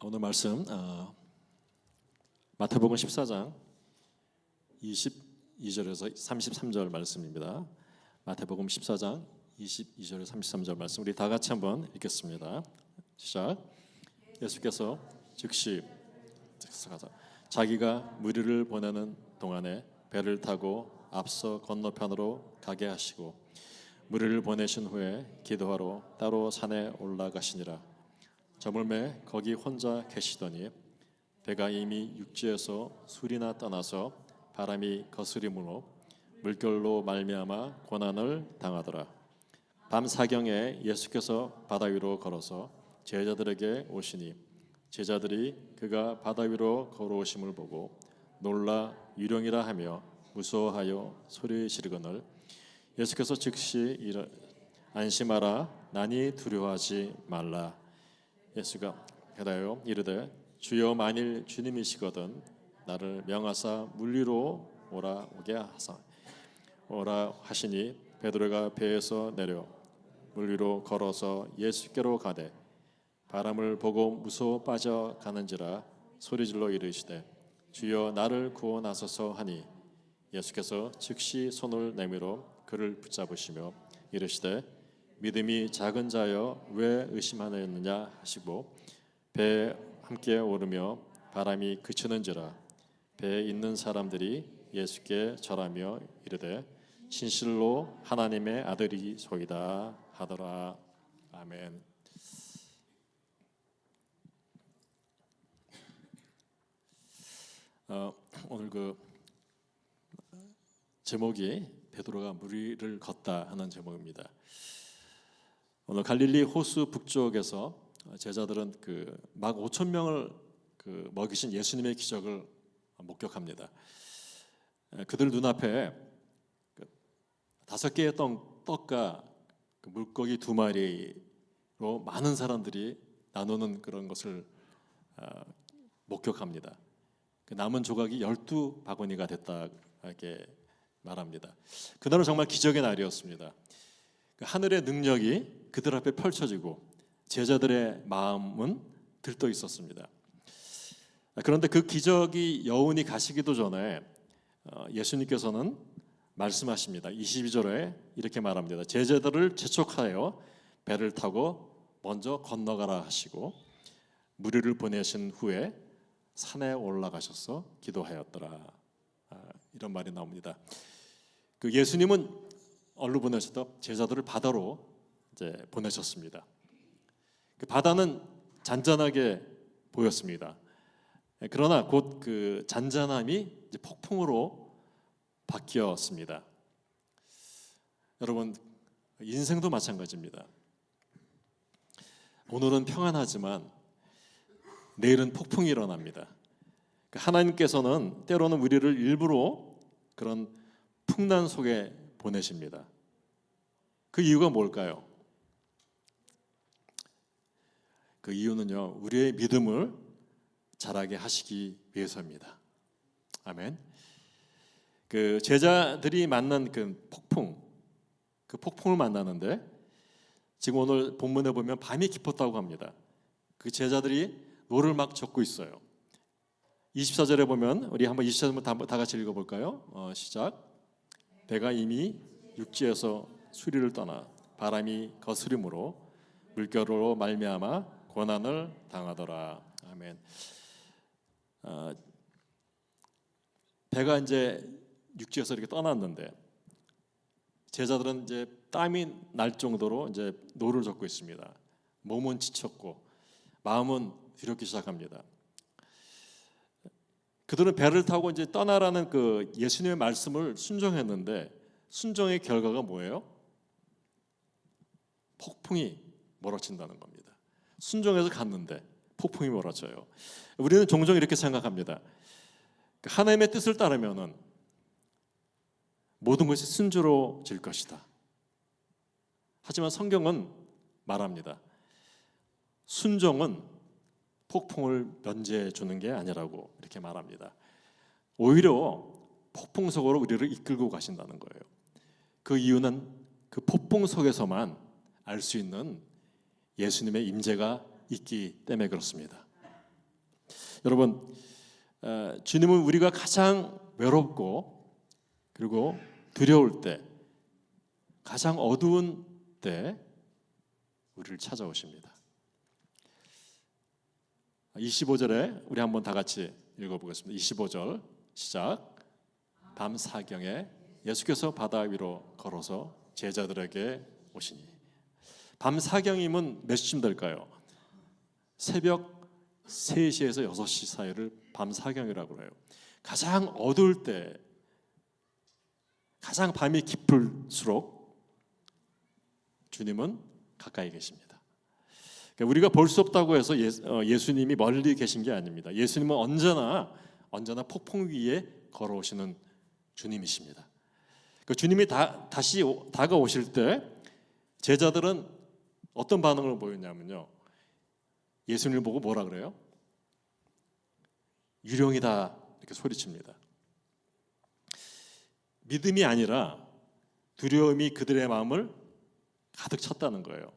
오늘 말씀 마태복음 14장 22절에서 33절 말씀입니다. 마태복음 14장 22절에서 33절 말씀 우리 다 같이 한번 읽겠습니다. 시작. 예수께서 즉시 자기가 무리를 보내는 동안에 배를 타고 앞서 건너편으로 가게 하시고 무리를 보내신 후에 기도하러 따로 산에 올라가시니라. 저물매 거기 혼자 계시더니 배가 이미 육지에서 술이나 떠나서 바람이 거스림으로 물결로 말미암아 고난을 당하더라. 밤 사경에 예수께서 바다 위로 걸어서 제자들에게 오시니 제자들이 그가 바다 위로 걸어오심을 보고 놀라 유령이라 하며 무서워하여 소리 지르거늘 예수께서 즉시 안심하라 나니 두려워하지 말라. 예수가 대답하여 이르되 주여 만일 주님이시거든 나를 명하사 물 위로 오라 하시니 베드로가 배에서 내려 물 위로 걸어서 예수께로 가되 바람을 보고 무서워 빠져가는지라 소리질러 이르시되 주여 나를 구원하소서 하니 예수께서 즉시 손을 내밀어 그를 붙잡으시며 이르시되 믿음이 작은 자여 왜 의심하느냐 하시고 배에 함께 오르며 바람이 그치는지라 배에 있는 사람들이 예수께 절하며 이르되 진실로 하나님의 아들이소이다 하더라. 아멘. 오늘 그 제목이 베드로가 무리를 걷다 하는 제목입니다. 오늘 갈릴리 호수 북쪽에서 제자들은 그 막 5천 명을 먹이신 예수님의 기적을 목격합니다. 그들 눈앞에 5개의 떡과 물고기 2마리로 많은 사람들이 나누는 그런 것을 목격합니다. 남은 조각이 12바구니가 됐다 이렇게 말합니다. 그날은 정말 기적의 날이었습니다. 하늘의 능력이 그들 앞에 펼쳐지고 제자들의 마음은 들떠 있었습니다. 그런데 그 기적이 여운이 가시기도 전에 예수님께서는 말씀하십니다. 22절에 이렇게 말합니다. 제자들을 재촉하여 배를 타고 먼저 건너가라 하시고 무리를 보내신 후에 산에 올라가셔서 기도하였더라. 이런 말이 나옵니다. 그 예수님은 얼로 보내셔서 제자들을 바다로 이제 보내셨습니다. 그 바다는 잔잔하게 보였습니다. 그러나 곧 그 잔잔함이 이제 폭풍으로 바뀌었습니다. 여러분 인생도 마찬가지입니다. 오늘은 평안하지만 내일은 폭풍이 일어납니다. 하나님께서는 때로는 우리를 일부러 그런 풍랑 속에 보내십니다. 그 이유가 뭘까요? 그 이유는요, 우리의 믿음을 자라게 하시기 위해서입니다. 아멘. 그 제자들이 만난 그 폭풍을 만나는데 지금 오늘 본문에 보면 밤이 깊었다고 합니다. 그 제자들이 노를 막 젓고 있어요. 24절에 보면 우리 한번 24절 다 같이 읽어볼까요? 시작. 배가 이미 육지에서 수리를 떠나 바람이 거스림으로 물결로 말미암아 고난을 당하더라. 아멘. 배가 이제 육지에서 이렇게 떠났는데 제자들은 이제 땀이 날 정도로 이제 노를 젓고 있습니다. 몸은 지쳤고 마음은 두렵기 시작합니다. 그들은 배를 타고 이제 떠나라는 그 예수님의 말씀을 순종했는데 순종의 결과가 뭐예요? 폭풍이 몰아친다는 겁니다. 순종해서 갔는데 폭풍이 몰아쳐요. 우리는 종종 이렇게 생각합니다. 하나님의 뜻을 따르면은 모든 것이 순조로워질 것이다. 하지만 성경은 말합니다. 순종은 폭풍을 면제해 주는 게 아니라고 이렇게 말합니다. 오히려 폭풍 속으로 우리를 이끌고 가신다는 거예요. 그 이유는 그 폭풍 속에서만 알 수 있는 예수님의 임재가 있기 때문에 그렇습니다. 여러분, 주님은 우리가 가장 외롭고 그리고 두려울 때, 가장 어두운 때 우리를 찾아오십니다. 25절에 우리 한번 다 같이 읽어보겠습니다. 25절 시작. 밤 사경에 예수께서 바다 위로 걸어서 제자들에게 오시니. 밤 사경이면 몇 시쯤 될까요? 새벽 3시에서 6시 사이를 밤 사경이라고 해요. 가장 어두울 때, 가장 밤이 깊을수록 주님은 가까이 계십니다. 그러니까 우리가 볼 수 없다고 해서 예수님이 멀리 계신 게 아닙니다. 예수님은 언제나 폭풍 위에 걸어오시는 주님이십니다. 그 주님이 다시 다가오실 때 제자들은 어떤 반응을 보였냐면요, 예수님을 보고 뭐라 그래요? 유령이다 이렇게 소리칩니다. 믿음이 아니라 두려움이 그들의 마음을 가득 찼다는 거예요.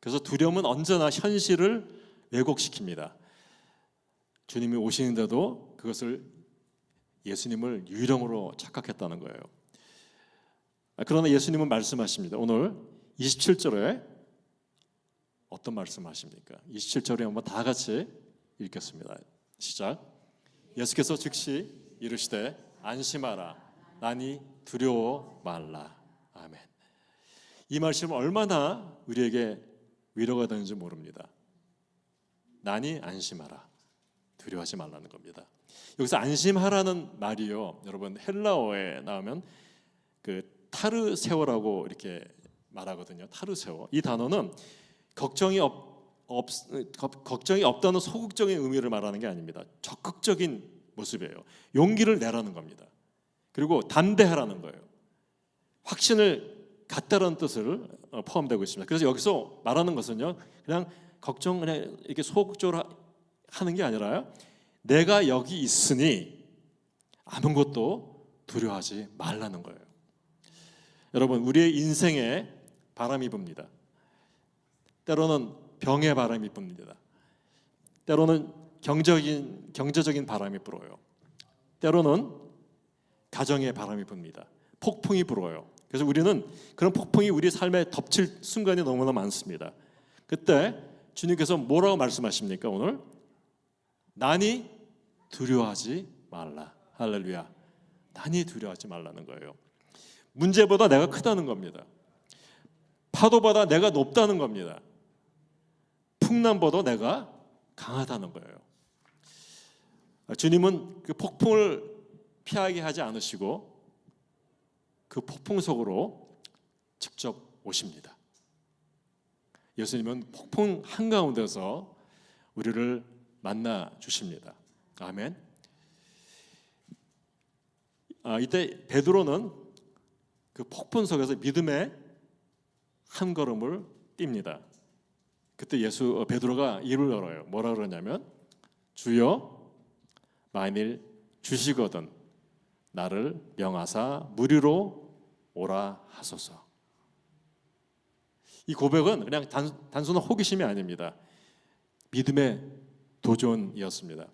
그래서 두려움은 언제나 현실을 왜곡시킵니다. 주님이 오시는데도 그것을 예수님을 유령으로 착각했다는 거예요. 그러나 예수님은 말씀하십니다. 오늘 27절에 어떤 말씀하십니까? 27절에 한번 다 같이 읽겠습니다. 시작. 예수께서 즉시 이르시되 안심하라, 나니 두려워 말라. 아멘. 이 말씀은 얼마나 우리에게 위로가 되는지 모릅니다. 나니 안심하라, 두려워하지 말라는 겁니다. 여기서 안심하라는 말이요, 여러분 헬라어에 나오면 그 타르세오라고 이렇게 말하거든요. 타르세오. 이 단어는 걱정이 없다는 소극적인 의미를 말하는 게 아닙니다. 적극적인 모습이에요. 용기를 내라는 겁니다. 그리고 담대하라는 거예요. 확신을 갖다라는 뜻을 포함되고 있습니다. 그래서 여기서 말하는 것은요, 그냥 이렇게 소극적으로 하는 게 아니라요, 내가 여기 있으니 아무것도 두려워하지 말라는 거예요. 여러분, 우리의 인생에 바람이 붑니다. 때로는 병의 바람이 붑니다. 때로는 경제적인 바람이 불어요. 때로는 가정의 바람이 붑니다. 폭풍이 불어요. 그래서 우리는 그런 폭풍이 우리 삶에 덮칠 순간이 너무나 많습니다. 그때 주님께서 뭐라고 말씀하십니까? 오늘 나니 두려워하지 말라. 할렐루야. 나니 두려워하지 말라는 거예요. 문제보다 내가 크다는 겁니다. 파도보다 내가 높다는 겁니다. 풍랑보다 내가 강하다는 거예요. 주님은 그 폭풍을 피하게 하지 않으시고 그 폭풍 속으로 직접 오십니다. 예수님은 폭풍 한가운데서 우리를 만나 주십니다. 아멘. 이때 베드로는 그 폭풍 속에서 믿음의 한 걸음을 띱니다. 그때 베드로가 입을 열어요. 뭐라 그러냐면, 주여 만일 주시거든 나를 명하사 무리로 오라 하소서. 이 고백은 그냥 단순한 호기심이 아닙니다. 믿음의 도전이었습니다.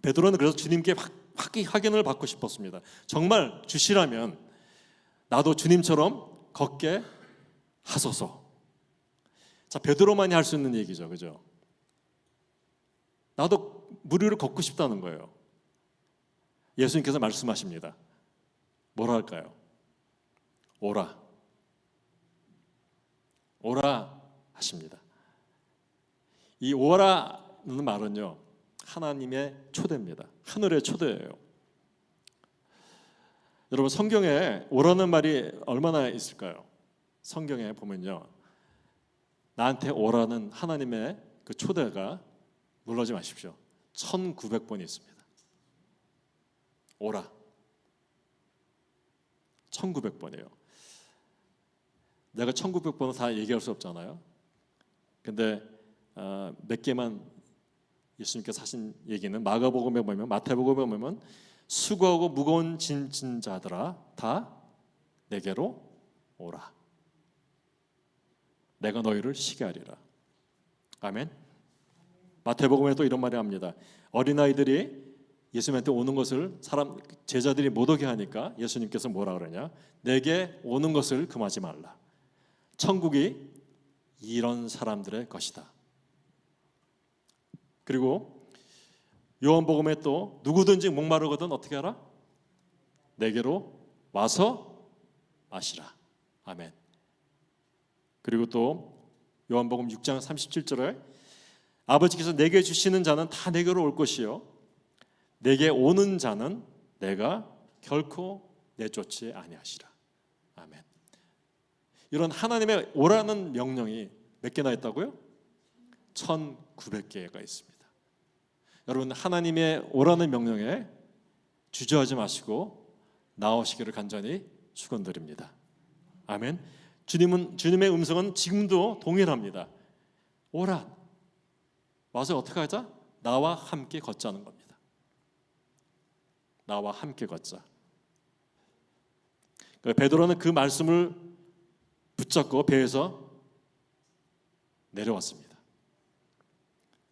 베드로는 그래서 주님께 확인을 받고 싶었습니다. 정말 주시라면 나도 주님처럼 걷게 하소서. 자, 베드로만이 할 수 있는 얘기죠, 그죠? 나도 무리를 걷고 싶다는 거예요. 예수님께서 말씀하십니다. 뭐라 할까요? 오라. 오라 하십니다. 이 오라는 말은요, 하나님의 초대입니다. 하늘의 초대예요. 여러분, 성경에 오라는 말이 얼마나 있을까요? 성경에 보면요, 나한테 오라는 하나님의 그 초대가, 놀라지 마십시오, 1900번이 있습니다. 오라 1900번이에요. 내가 1900번은 다 얘기할 수 없잖아요. 근데 몇 개만 예수님께서 하신 얘기는, 마가복음에 보면, 마태복음에 보면, 수고하고 무거운 짐진 자들아 다 내게로 오라. 내가 너희를 쉬게 하리라. 아멘. 마태복음에 또 이런 말이 합니다. 어린아이들이 예수님한테 오는 것을 제자들이 못 오게 하니까 예수님께서 뭐라 그러냐? 내게 오는 것을 금하지 말라. 천국이 이런 사람들의 것이다. 그리고 요한복음에 또 누구든지 목마르거든 어떻게 하라? 내게로 와서 마시라. 아멘. 그리고 또 요한복음 6장 37절에 아버지께서 내게 주시는 자는 다 내게로 올 것이요 내게 오는 자는 내가 결코 내쫓지 아니하시라. 아멘. 이런 하나님의 오라는 명령이 몇 개나 있다고요? 1900개가 있습니다. 여러분, 하나님의 오라는 명령에 주저하지 마시고 나오시기를 간절히 축원드립니다. 아멘. 주님의 음성은 지금도 동일합니다. 오라. 와서 어떻게 하자? 나와 함께 걷자는 겁니다. 나와 함께 걷자. 베드로는 그 말씀을 붙잡고 배에서 내려왔습니다.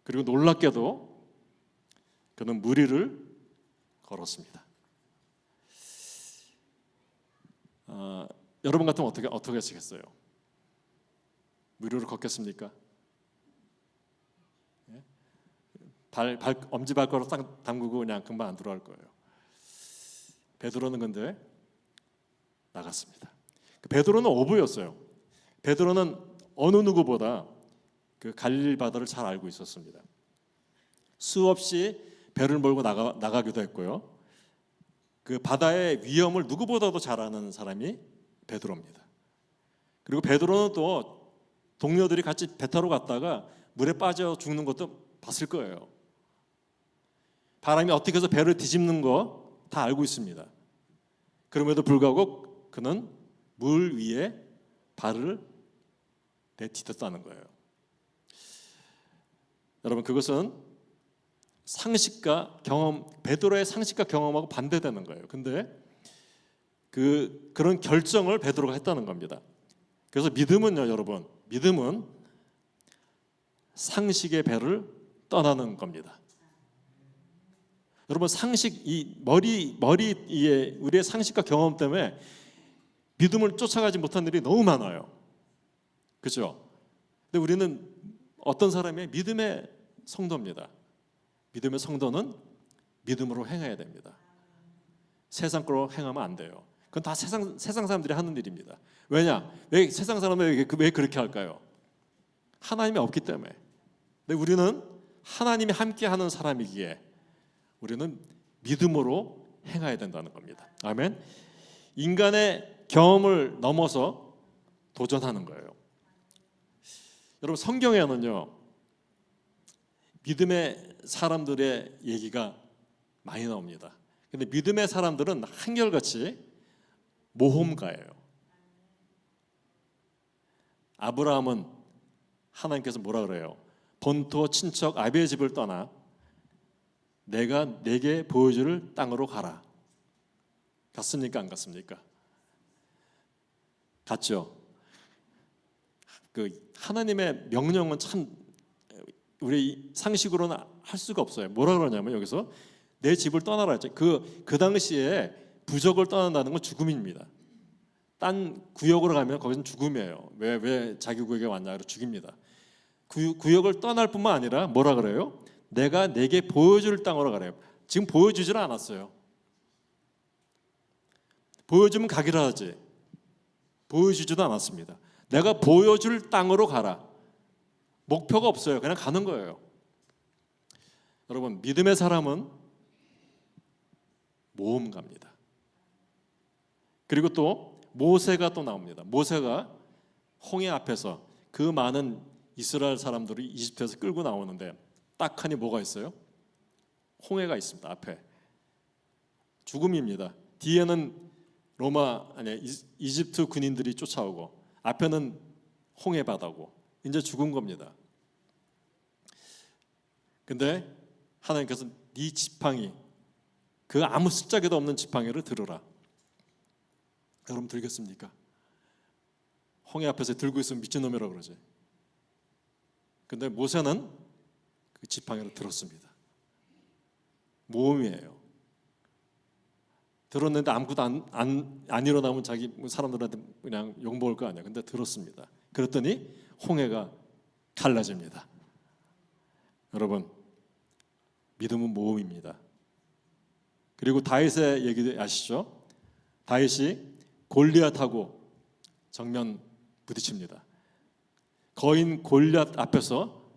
그리고 놀랍게도 그는 물 위를 걸었습니다. 여러분 같으면 어떻게 하시겠어요? 물 위를 걷겠습니까? 엄지발가락 딱 담그고 그냥 금방 안 들어갈 거예요. 베드로는 근데 나갔습니다. 베드로는 어부였어요. 베드로는 어느 누구보다 그 갈릴리 바다를 잘 알고 있었습니다. 수없이 배를 몰고 나가기도 했고요. 그 바다의 위험을 누구보다도 잘 아는 사람이 베드로입니다. 그리고 베드로는 또 동료들이 같이 배 타러 갔다가 물에 빠져 죽는 것도 봤을 거예요. 바람이 어떻게 해서 배를 뒤집는 거 다 알고 있습니다. 그럼에도 불구하고 그는 물 위에 발을 내딛었다는 거예요. 여러분, 그것은 상식과 경험, 베드로의 상식과 경험하고 반대되는 거예요. 근데 그런 결정을 베드로가 했다는 겁니다. 그래서 믿음은요, 여러분, 믿음은 상식의 배를 떠나는 겁니다. 여러분, 상식, 이 머리에 우리의 상식과 경험 때문에 믿음을 쫓아가지 못한 일이 너무 많아요. 그렇죠? 근데 우리는 어떤 사람의 믿음의 성도입니다. 믿음의 성도는 믿음으로 행해야 됩니다. 세상 거로 행하면 안 돼요. 그건 다 세상 사람들이 하는 일입니다. 왜냐? 왜 세상 사람은 왜 그렇게 할까요? 하나님이 없기 때문에. 근데 우리는 하나님이 함께하는 사람이기에 우리는 믿음으로 행해야 된다는 겁니다. 아멘. 인간의 경험을 넘어서 도전하는 거예요. 여러분, 성경에는요, 믿음의 사람들의 얘기가 많이 나옵니다. 근데 믿음의 사람들은 한결같이 모험가예요. 아브라함은 하나님께서 뭐라 그래요? 본토 친척 아비의 집을 떠나 내가 내게 보여줄 땅으로 가라. 갔습니까? 안 갔습니까? 갔죠. 그 하나님의 명령은 참 우리 상식으로는 할 수가 없어요. 뭐라 그러냐면 여기서 내 집을 떠나라 했죠. 그 당시에 부족을 떠난다는 건 죽음입니다. 딴 구역으로 가면 거기는 죽음이에요. 왜 자기 구역에 왔냐? 그래서 죽입니다. 구역을 떠날 뿐만 아니라 뭐라 그래요? 내가 내게 보여줄 땅으로 가래요. 지금 보여주질 않았어요. 보여주면 가기라 하지. 보여주지도 않았습니다. 내가 보여줄 땅으로 가라. 목표가 없어요. 그냥 가는 거예요. 여러분, 믿음의 사람은 모험가입니다. 그리고 또 모세가 또 나옵니다. 모세가 홍해 앞에서 그 많은 이스라엘 사람들이 이집트에서 끌고 나오는데 딱 하니 뭐가 있어요? 홍해가 있습니다. 앞에 죽음입니다. 뒤에는 이집트 군인들이 쫓아오고 앞에는 홍해 바다고 이제 죽은 겁니다. 근데 하나님께서 네 지팡이, 그 아무 숫자에도 없는 지팡이를 들으라. 여러분 들겠습니까? 홍해 앞에서 들고 있으면 미친놈이라고 그러지. 근데 모세는 그 지팡이를 들었습니다. 모험이에요. 들었는데 아무것도 안 일어나면 자기 사람들한테 그냥 욕먹을 거 아니야. 근데 들었습니다. 그랬더니 홍해가 갈라집니다. 여러분, 믿음은 모험입니다. 그리고 다윗의 얘기도 아시죠? 다윗이 골리앗하고 정면 부딪힙니다. 거인 골리앗 앞에서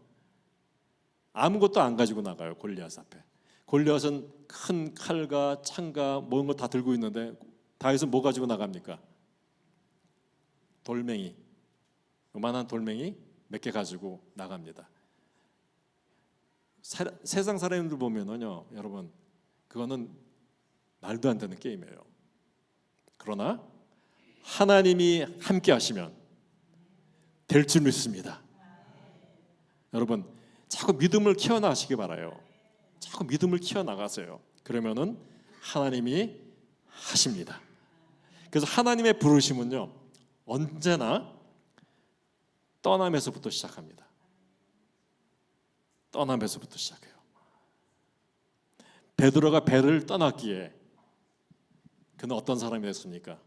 아무것도 안 가지고 나가요. 골리앗 앞에. 골리앗은 큰 칼과 창과 모든 거 다 들고 있는데 다윗은 뭐 가지고 나갑니까? 돌멩이, 요만한 돌멩이 몇 개 가지고 나갑니다. 세상 사람들 보면은요, 여러분, 그거는 말도 안 되는 게임이에요. 그러나 하나님이 함께 하시면 될 줄 믿습니다. 여러분, 자꾸 믿음을 키워나가시기 바라요. 자꾸 믿음을 키워나가세요. 그러면은 하나님이 하십니다. 그래서 하나님의 부르심은요, 언제나 떠남에서부터 시작합니다. 떠남에서부터 시작해요. 베드로가 배를 떠났기에 그는 어떤 사람이 됐습니까?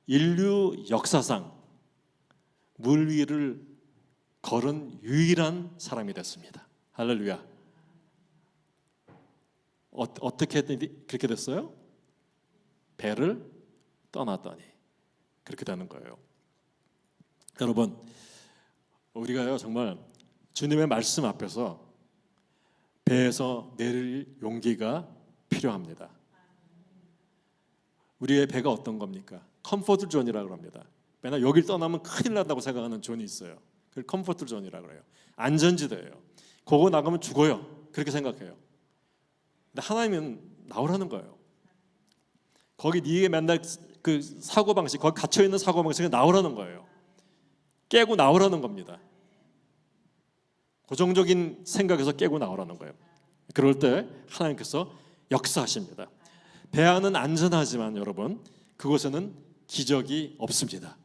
인류 역사상 물 위를 걸은 유일한 사람이 됐습니다. 할렐루야. 어떻게 그렇게 됐어요? 배를 떠났더니 그렇게 되는 거예요. 여러분, 우리가요 정말 주님의 말씀 앞에서 배에서 내릴 용기가 필요합니다. 우리의 배가 어떤 겁니까? 컴포트 존이라고 합니다. 맨날 여길 떠나면 큰일 난다고 생각하는 존이 있어요. 그걸 컴포트 존이라고 그래요. 안전지대예요. 그거 나가면 죽어요. 그렇게 생각해요. 근데 하나님은 나오라는 거예요. 거기 네게 맨날 그 사고방식, 거기 갇혀있는 사고방식에 나오라는 거예요. 깨고 나오라는 겁니다. 고정적인 생각에서 깨고 나오라는 거예요. 그럴 때 하나님께서 역사하십니다. 배 안은 안전하지만 여러분, 그곳에는 기적이 없습니다.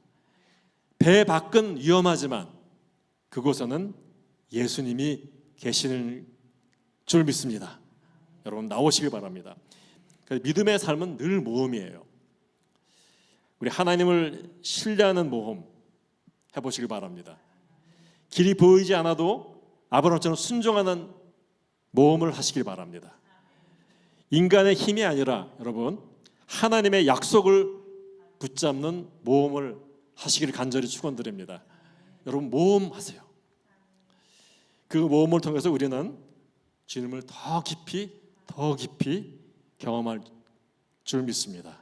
배 밖은 위험하지만 그곳에는 예수님이 계시는 줄 믿습니다. 여러분, 나오시길 바랍니다. 믿음의 삶은 늘 모험이에요. 우리 하나님을 신뢰하는 모험 해보시길 바랍니다. 길이 보이지 않아도 아브라함처럼 순종하는 모험을 하시길 바랍니다. 인간의 힘이 아니라 여러분, 하나님의 약속을 붙잡는 모험을 하시기를 간절히 축원드립니다. 여러분, 모험하세요. 그 모험을 통해서 우리는 주님을 더 깊이 경험할 줄 믿습니다.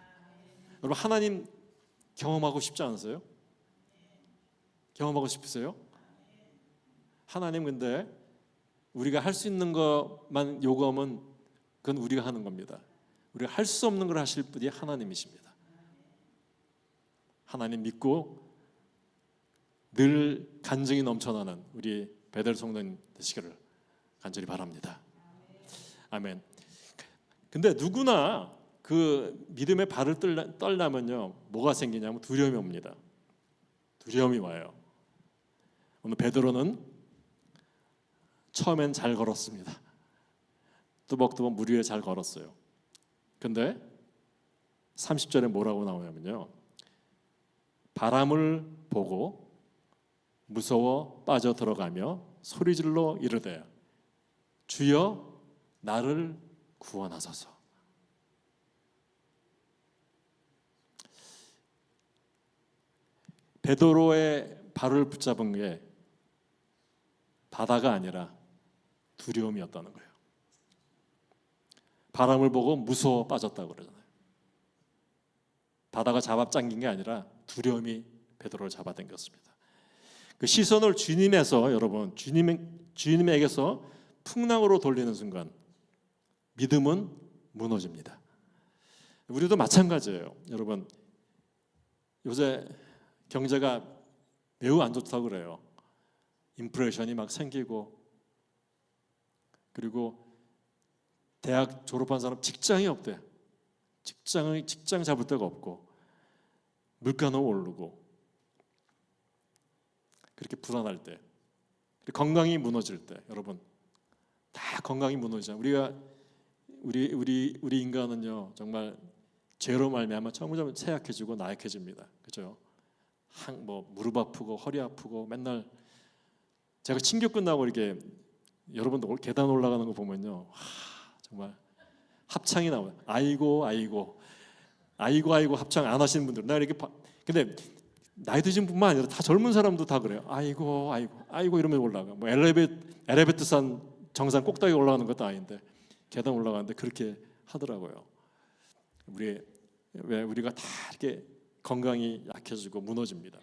여러분, 하나님 경험하고 싶지 않으세요? 경험하고 싶으세요? 하나님, 근데 우리가 할 수 있는 것만 요구하면 그건 우리가 하는 겁니다. 우리가 할 수 없는 걸 하실 분이 하나님이십니다. 하나님 믿고 늘 간증이 넘쳐나는 우리 베델 성도님 되시기를 간절히 바랍니다. 아멘. 근데 누구나 그 믿음의 발을 떨려면요, 뭐가 생기냐면 두려움이 옵니다. 두려움이 와요. 오늘 베드로는 처음엔 잘 걸었습니다. 뚜벅뚜벅 물 위에 잘 걸었어요. 근데 30절에 뭐라고 나오냐면요, 바람을 보고 무서워 빠져 들어가며 소리질러 이르되 주여 나를 구원하소서. 베드로의 발을 붙잡은 게 바다가 아니라 두려움이었다는 거예요. 바람을 보고 무서워 빠졌다고 그러잖아요. 바다가 잡아당긴 게 아니라 두려움이 베드로를 잡아당겼습니다. 그 시선을 주님에서, 여러분, 주님에게서 풍랑으로 돌리는 순간 믿음은 무너집니다. 우리도 마찬가지예요. 여러분, 요새 경제가 매우 안 좋다고 그래요. 인플레이션이 막 생기고, 그리고 대학 졸업한 사람 직장이 없대. 직장 잡을 데가 없고, 물가는 오르고, 그렇게 불안할 때, 건강이 무너질 때, 여러분, 다 건강이 무너지잖아요. 우리 인간은요 정말 죄로 말미암아 점점 쇠약해지고 나약해집니다. 그죠? 뭐 무릎 아프고 허리 아프고 맨날 제가 친교 끝나고 이렇게 여러분들 계단 올라가는 거 보면요 정말 합창이 나와요. 아이고 합창 안 하시는 분들 나 이렇게 근데 나이 드신 분만 아니라 다 젊은 사람도 다 그래요. 아이고 이러면 올라가. 뭐 엘리베이터산 정상 꼭대기 올라가는 것도 아닌데 계단 올라가는데 그렇게 하더라고요. 왜 우리가 다 이렇게 건강이 약해지고 무너집니다.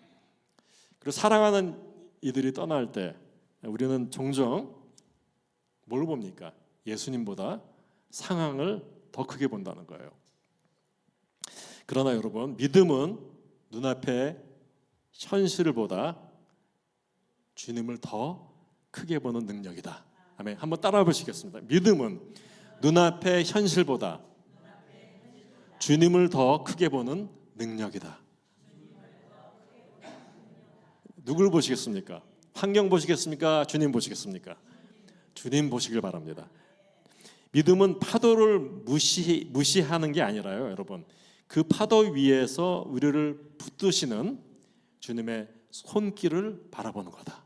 그리고 사랑하는 이들이 떠날 때 우리는 종종 뭘 봅니까? 예수님보다 상황을 더 크게 본다는 거예요. 그러나 여러분, 믿음은 눈앞의 현실을 보다 주님을 더 크게 보는 능력이다. 아멘. 한번 따라해 보시겠습니다. 믿음은 눈앞의 현실보다 주님을 더 크게 보는 능력이다. 누굴 보시겠습니까? 환경 보시겠습니까? 주님 보시겠습니까? 주님 보시길 바랍니다. 믿음은 파도를 무시하는 게 아니라요, 여러분. 그 파도 위에서 우리를 붙드시는 주님의 손길을 바라보는 거다.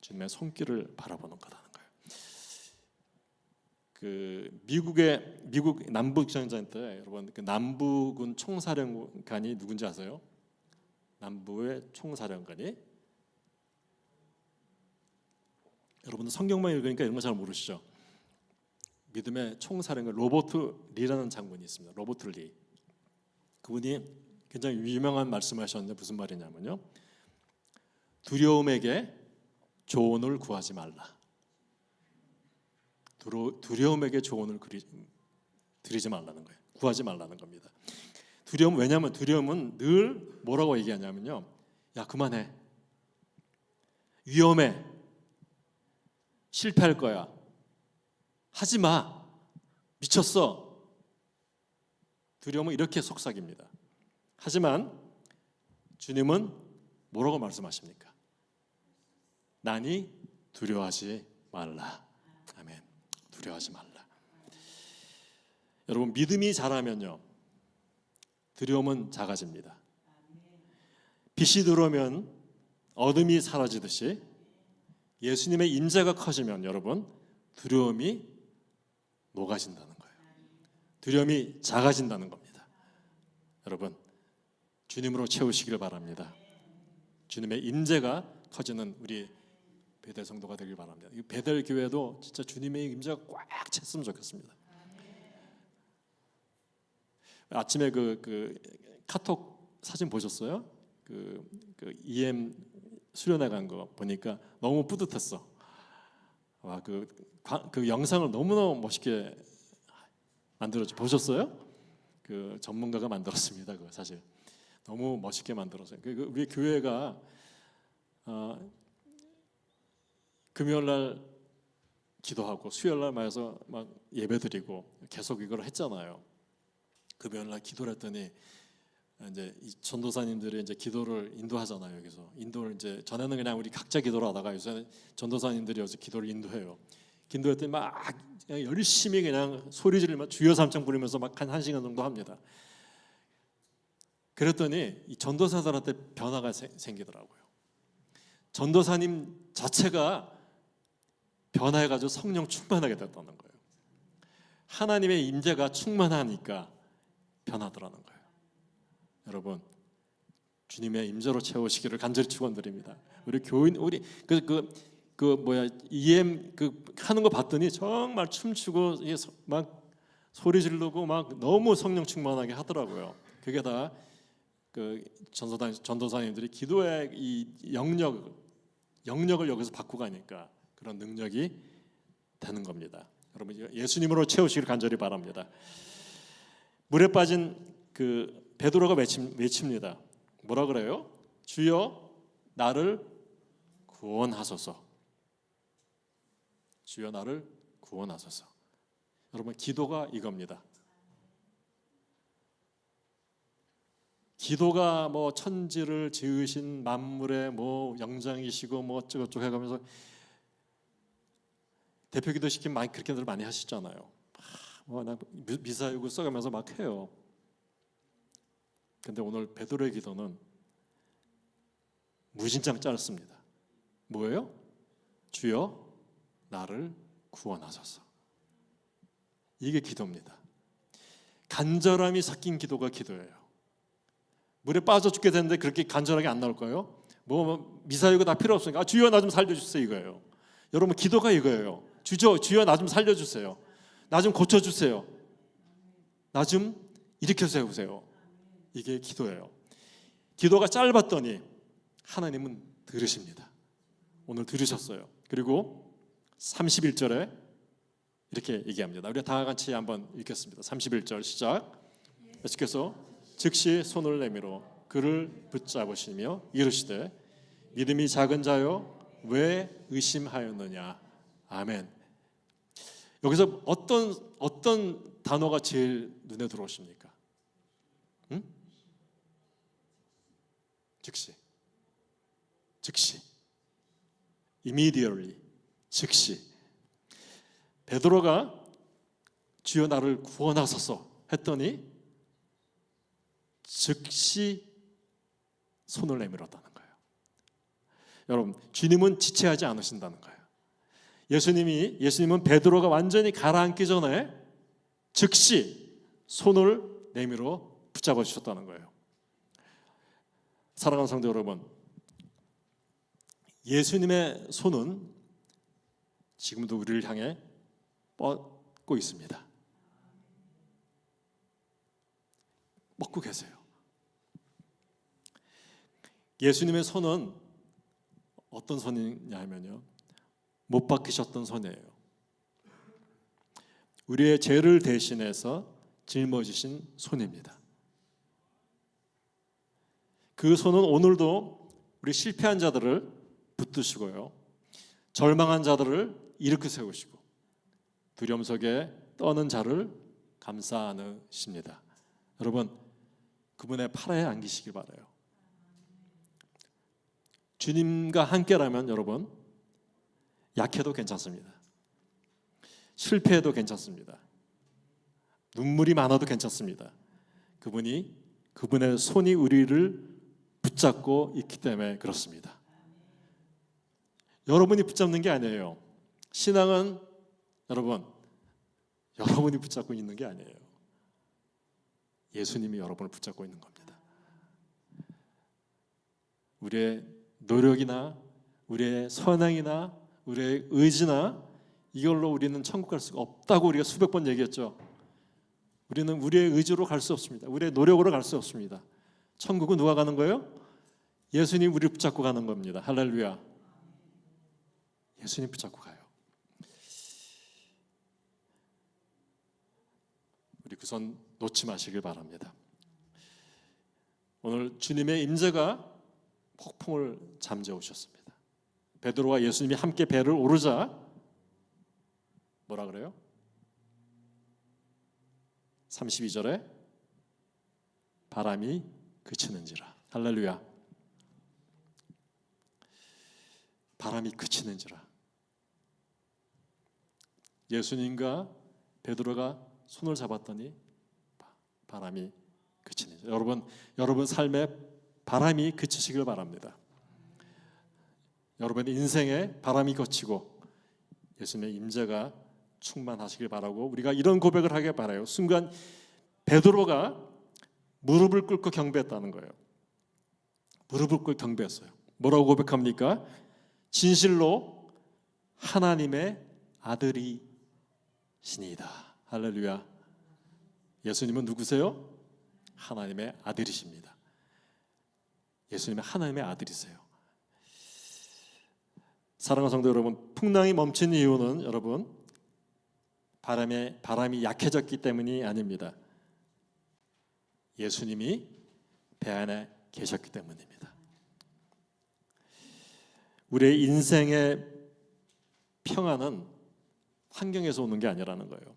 주님의 손길을 바라보는 거다는 거예요. 미국 남북 전쟁 때 여러분 그 남북군 총사령관이 누군지 아세요? 남부의 총사령관이 여러분들 성경만 읽으니까 이런 거 잘 모르시죠? 믿음의 총사령관 로버트 리라는 장군이 있습니다. 로버트 리. 그분이 굉장히 유명한 말씀을 하셨는데 무슨 말이냐면요. 두려움에게 조언을 구하지 말라. 두려움에게 조언을 드리지 말라는 거예요. 구하지 말라는 겁니다. 왜냐하면 두려움은 늘 뭐라고 얘기하냐면요. 야 그만해. 위험해. 실패할 거야. 하지 마. 미쳤어. 두려움은 이렇게 속삭입니다. 하지만 주님은 뭐라고 말씀하십니까? 나니 두려워하지 말라. 아멘. 두려워하지 말라. 여러분 믿음이 자라면요. 두려움은 작아집니다. 빛이 들어오면 어둠이 사라지듯이 예수님의 임재가 커지면 여러분 두려움이 녹아진다는 거예요. 두려움이 작아진다는 겁니다. 여러분 주님으로 채우시길 바랍니다. 주님의 임재가 커지는 우리 베델 성도가 되길 바랍니다. 이 베델 교회도 진짜 주님의 임재가 꽉 찼으면 좋겠습니다. 아침에 그 카톡 사진 보셨어요? 그 EM 수련회 간 거 보니까 너무 뿌듯했어. 와, 그 영상을 너무너무 멋있게 만들었죠. 보셨어요? 그 전문가가 만들었습니다. 그 사실 너무 멋있게 만들었어요. 우리 교회가 금요일 날 기도하고 수요일 날 와서 막 예배드리고 계속 이걸 했잖아요. 금요일 날 기도를 했더니 이제 이 전도사님들이 이제 기도를 인도하잖아요. 여기서 인도를 이제 전에는 그냥 우리 각자 기도를 하다가 요새는 전도사님들이 여기서 기도를 인도해요. 기도했더니 막 열심히 그냥 소리 지르면서 주여 삼창 부르면서 막 한 1시간 정도 합니다. 그랬더니 이 전도사들한테 변화가 생기더라고요. 전도사님 자체가 변화해가지고 성령 충만하게 됐다는 거예요. 하나님의 임재가 충만하니까 변하더라는 거예요. 여러분 주님의 임재로 채우시기를 간절히 축원드립니다. 우리 교인 우리 EM 하는 거 봤더니 정말 춤추고 막 소리 지르고 막 너무 성령 충만하게 하더라고요. 그게 다 그 전도사님들이 기도의 이 영역을 여기서 받고 가니까 그런 능력이 되는 겁니다. 여러분 예수님으로 채우시기를 간절히 바랍니다. 물에 빠진 그 베드로가 외칩니다. 뭐라 그래요? 주여 나를 구원하소서. 주여 나를 구원하소서. 여러분 기도가 이겁니다. 기도가 뭐 천지를 지으신 만물의 뭐 영장이시고 뭐 어쩌고저쩌고 해가면서 대표 기도시키면 많이 그렇게들 많이 하시잖아요. 나 미사일구 써가면서 막 해요. 근데 오늘 베드로의 기도는 무진장 짧습니다. 뭐예요? 주여 나를 구원하소서. 이게 기도입니다. 간절함이 섞인 기도가 기도예요. 물에 빠져 죽게 되는데 그렇게 간절하게 안 나올까요? 미사일구 다 필요 없으니까 주여 나 좀 살려주세요 이거예요. 여러분 기도가 이거예요. 주여 나 좀 살려주세요. 나 좀 고쳐주세요. 나 좀 일으켜 세우세요. 이게 기도예요. 기도가 짧았더니 하나님은 들으십니다. 오늘 들으셨어요. 그리고 31절에 이렇게 얘기합니다. 우리 다 같이 한번 읽겠습니다. 31절 시작. 예수께서 즉시 손을 내밀어 그를 붙잡으시며 이르시되 믿음이 작은 자여 왜 의심하였느냐. 아멘. 여기서 어떤 단어가 제일 눈에 들어오십니까? 응? 즉시 immediately 즉시. 베드로가 주여 나를 구원하소서 했더니 즉시 손을 내밀었다는 거예요. 여러분 주님은 지체하지 않으신다는 거예요. 예수님은 베드로가 완전히 가라앉기 전에 즉시 손을 내밀어 붙잡아 주셨다는 거예요. 사랑하는 성도 여러분, 예수님의 손은 지금도 우리를 향해 뻗고 있습니다. 뻗고 계세요. 예수님의 손은 어떤 손이냐면요, 못 박히셨던 손이에요. 우리의 죄를 대신해서 짊어지신 손입니다. 그 손은 오늘도 우리 실패한 자들을 붙드시고요, 절망한 자들을 일으켜 세우시고 두려움 속에 떠는 자를 감싸 안으십니다. 여러분 그분의 팔에 안기시길 바라요. 주님과 함께라면 여러분 약해도 괜찮습니다. 실패해도 괜찮습니다. 눈물이 많아도 괜찮습니다. 그분의 손이 우리를 붙잡고 있기 때문에 그렇습니다. 여러분이 붙잡는 게 아니에요. 신앙은 여러분이 붙잡고 있는 게 아니에요. 예수님이 여러분을 붙잡고 있는 겁니다. 우리의 노력이나 우리의 선행이나 우리의 의지나 이걸로 우리는 천국 갈 수가 없다고 우리가 수백 번 얘기했죠. 우리는 우리의 의지로 갈 수 없습니다. 우리의 노력으로 갈 수 없습니다. 천국은 누가 가는 거예요? 예수님 우리를 붙잡고 가는 겁니다. 할렐루야. 예수님 붙잡고 가요. 우리 그 손 놓지 마시길 바랍니다. 오늘 주님의 임재가 폭풍을 잠재워 오셨습니다. 베드로와 예수님이 함께 배를 오르자 뭐라 그래요? 32절에 바람이 그치는지라. 할렐루야. 바람이 그치는지라. 예수님과 베드로가 손을 잡았더니 바람이 그치는지라. 여러분 삶에 바람이 그치시길 바랍니다. 여러분의 인생에 바람이 그치고 예수님의 임재가 충만하시길 바라고 우리가 이런 고백을 하길 바라요. 순간 베드로가 무릎을 꿇고 경배했다는 거예요. 무릎을 꿇고 경배했어요. 뭐라고 고백합니까? 진실로 하나님의 아들이시니이다. 할렐루야. 예수님은 누구세요? 하나님의 아들이십니다. 예수님은 하나님의 아들이세요. 사랑하는 성도 여러분, 풍랑이 멈춘 이유는 여러분 바람이 약해졌기 때문이 아닙니다. 예수님이 배 안에 계셨기 때문입니다. 우리의 인생의 평안은 환경에서 오는 게 아니라는 거예요.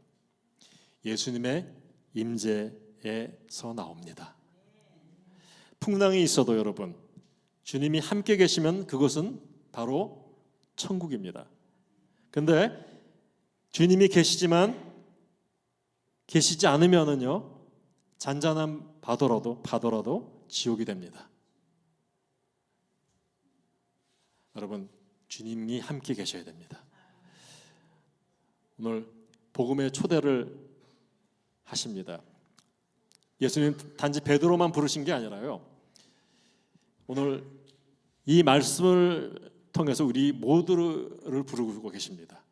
예수님의 임재에서 나옵니다. 풍랑이 있어도 여러분 주님이 함께 계시면 그것은 바로 천국입니다. 근데 주님이 계시지 않으면은요, 잔잔한 파도라도 지옥이 됩니다. 여러분, 주님이 함께 계셔야 됩니다. 오늘 복음의 초대를 하십니다. 예수님 단지 베드로만 부르신 게 아니라요, 오늘 이 말씀을 통해서 우리 모두를 부르고 계십니다.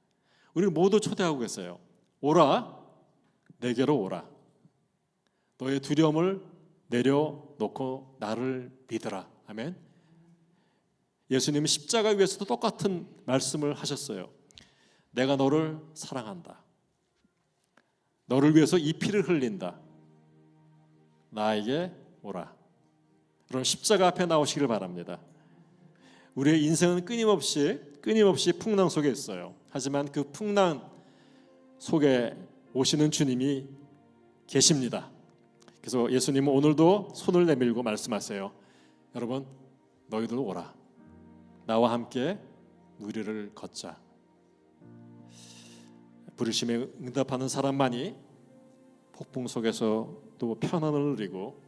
우리를 모두 초대하고 계세요. 오라, 내게로 오라. 너의 두려움을 내려놓고 나를 믿으라. 아멘. 예수님은 십자가 위에서도 똑같은 말씀을 하셨어요. 내가 너를 사랑한다. 너를 위해서 이 피를 흘린다. 나에게 오라. 그럼 십자가 앞에 나오시길 바랍니다. 우리의 인생은 끊임없이 풍랑 속에 있어요. 하지만 그 풍랑 속에 오시는 주님이 계십니다. 그래서 예수님은 오늘도 손을 내밀고 말씀하세요. 여러분, 너희들 오라. 나와 함께 무리를 걷자. 부르심에 응답하는 사람만이 폭풍 속에서 또 편안을 누리고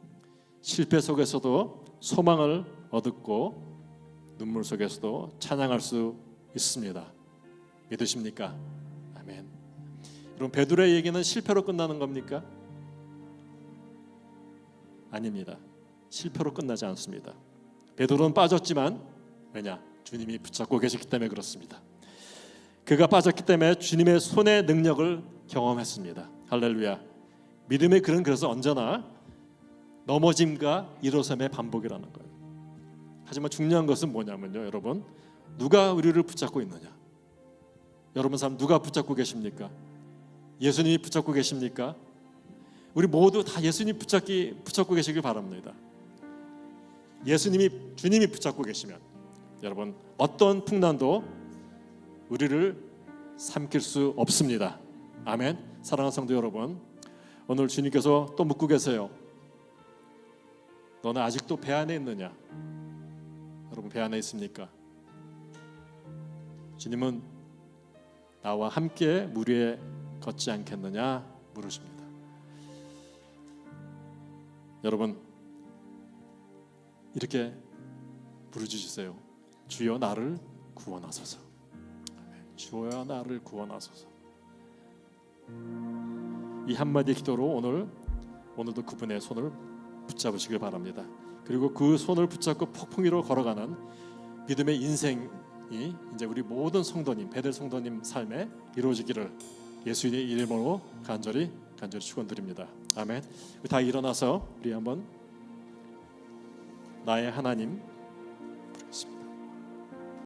실패 속에서도 소망을 얻고 눈물 속에서도 찬양할 수 있습니다. 믿으십니까? 아멘. 여러분, 베드로의 얘기는 실패로 끝나는 겁니까? 아닙니다. 실패로 끝나지 않습니다. 베드로는 빠졌지만 왜냐? 주님이 붙잡고 계셨기 때문에 그렇습니다. 그가 빠졌기 때문에 주님의 손의 능력을 경험했습니다. 할렐루야. 믿음의 글은 그래서 언제나 넘어짐과 일어섬의 반복이라는 거예요. 하지만 중요한 것은 뭐냐면요, 여러분, 누가 우리를 붙잡고 있느냐? 여러분 삶 누가 붙잡고 계십니까? 예수님이 붙잡고 계십니까? 우리 모두 다 예수님 붙잡고 계시길 바랍니다. 주님이 붙잡고 계시면 여러분 어떤 풍랑도 우리를 삼킬 수 없습니다. 아멘. 사랑하는 성도 여러분, 오늘 주님께서 또 묻고 계세요. 너는 아직도 배 안에 있느냐? 여러분, 배 안에 있습니까? 주님은 나와 함께 물 위에 걷지 않겠느냐 물으십니다. 여러분, 이렇게 부르짖으세요. 주여 나를 구원하소서. 주여 나를 구원하소서. 이 한마디 기도로 오늘도 그분의 손을 붙잡으시길 바랍니다. 그리고 그 손을 붙잡고 폭풍 위로 걸어가는 믿음의 인생이 이제 우리 모든 성도님, 베델 성도님 삶에 이루어지기를 예수님의 이름으로 간절히 축원드립니다. 아멘. 다 일어나서 우리 한번 나의 하나님